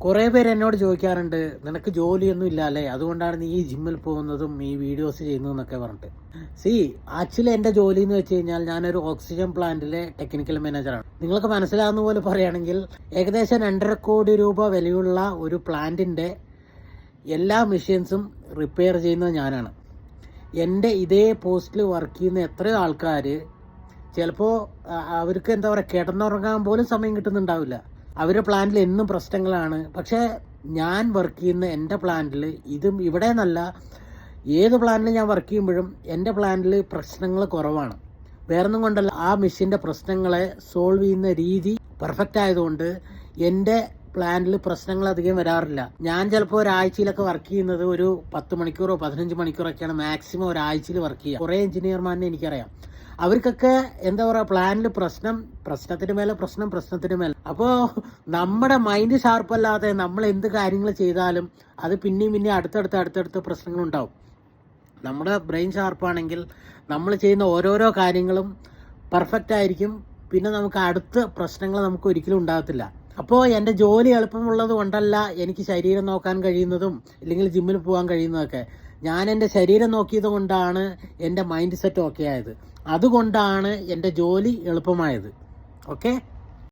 കുറേ പേര് എന്നോട് ചോദിക്കാറുണ്ട്, നിനക്ക് ജോലിയൊന്നും ഇല്ല അല്ലേ, അതുകൊണ്ടാണ് നീ ഈ ജിമ്മിൽ പോകുന്നതും ഈ വീഡിയോസ് ചെയ്യുന്നതെന്നൊക്കെ പറഞ്ഞിട്ട്. ആക്ച്വലി എൻ്റെ ജോലി എന്ന് വെച്ച് കഴിഞ്ഞാൽ ഞാനൊരു ഓക്സിജൻ പ്ലാന്റിലെ ടെക്നിക്കൽ മാനേജറാണ്. നിങ്ങൾക്ക് മനസ്സിലാവുന്ന പോലെ പറയുകയാണെങ്കിൽ ഏകദേശം 2.5 കോടി രൂപ വിലയുള്ള ഒരു പ്ലാന്റിൻ്റെ എല്ലാ മെഷീൻസും റിപ്പയർ ചെയ്യുന്നത് ഞാനാണ്. എൻ്റെ ഇതേ പോസ്റ്റിൽ വർക്ക് ചെയ്യുന്ന എത്രയോ ആൾക്കാർ ചിലപ്പോൾ അവർക്ക് എന്താ പറയുക, കിടന്നുറങ്ങാൻ പോലും സമയം കിട്ടുന്നുണ്ടാവില്ല. അവരുടെ പ്ലാന്റിൽ എന്നും പ്രശ്നങ്ങളാണ്. പക്ഷേ ഞാൻ വർക്ക് ചെയ്യുന്ന എൻ്റെ പ്ലാന്റിൽ ഇതും ഇവിടെ നിന്നല്ല, ഏത് പ്ലാന്റിൽ ഞാൻ വർക്ക് ചെയ്യുമ്പോഴും എൻ്റെ പ്ലാന്റിൽ പ്രശ്നങ്ങൾ കുറവാണ്. വേറൊന്നും കൊണ്ടല്ല, ആ മെഷീൻ്റെ പ്രശ്നങ്ങളെ സോൾവ് ചെയ്യുന്ന രീതി പെർഫെക്റ്റ് ആയതുകൊണ്ട് എൻ്റെ പ്ലാന്റിൽ പ്രശ്നങ്ങൾ അധികം വരാറില്ല. ഞാൻ ചിലപ്പോൾ ഒരാഴ്ചയിലൊക്കെ വർക്ക് ചെയ്യുന്നത് ഒരു 10 മണിക്കൂറോ 15 മണിക്കൂറൊക്കെയാണ് മാക്സിമം ഒരാഴ്ചയിൽ വർക്ക് ചെയ്യുക. കുറേ എഞ്ചിനീയർമാരെ എനിക്കറിയാം, അവർക്കൊക്കെ എന്താ പറയുക, പ്ലാനിൽ പ്രശ്നത്തിന് മേലെ. അപ്പോൾ നമ്മുടെ മൈൻഡ് ഷാർപ്പല്ലാതെ നമ്മൾ എന്ത് കാര്യങ്ങൾ ചെയ്താലും അത് പിന്നെയും അടുത്തടുത്ത പ്രശ്നങ്ങളുണ്ടാവും. നമ്മുടെ ബ്രെയിൻ ഷാർപ്പാണെങ്കിൽ നമ്മൾ ചെയ്യുന്ന ഓരോരോ കാര്യങ്ങളും പെർഫെക്റ്റ് ആയിരിക്കും. പിന്നെ നമുക്ക് അടുത്ത പ്രശ്നങ്ങൾ നമുക്ക് ഒരിക്കലും ഉണ്ടാകത്തില്ല. അപ്പോൾ എൻ്റെ ജോലി എളുപ്പമുള്ളത് കൊണ്ടല്ല എനിക്ക് ശരീരം നോക്കാൻ കഴിയുന്നതും ഇല്ലെങ്കിൽ ജിമ്മിൽ പോകാൻ കഴിയുന്നതൊക്കെ. ഞാൻ എൻ്റെ ശരീരം നോക്കിയത് കൊണ്ടാണ് എൻ്റെ മൈൻഡ് സെറ്റ് ഓക്കെ ആയത്. അതുകൊണ്ടാണ് എൻ്റെ ജോലി എളുപ്പമായത്. ഓക്കെ.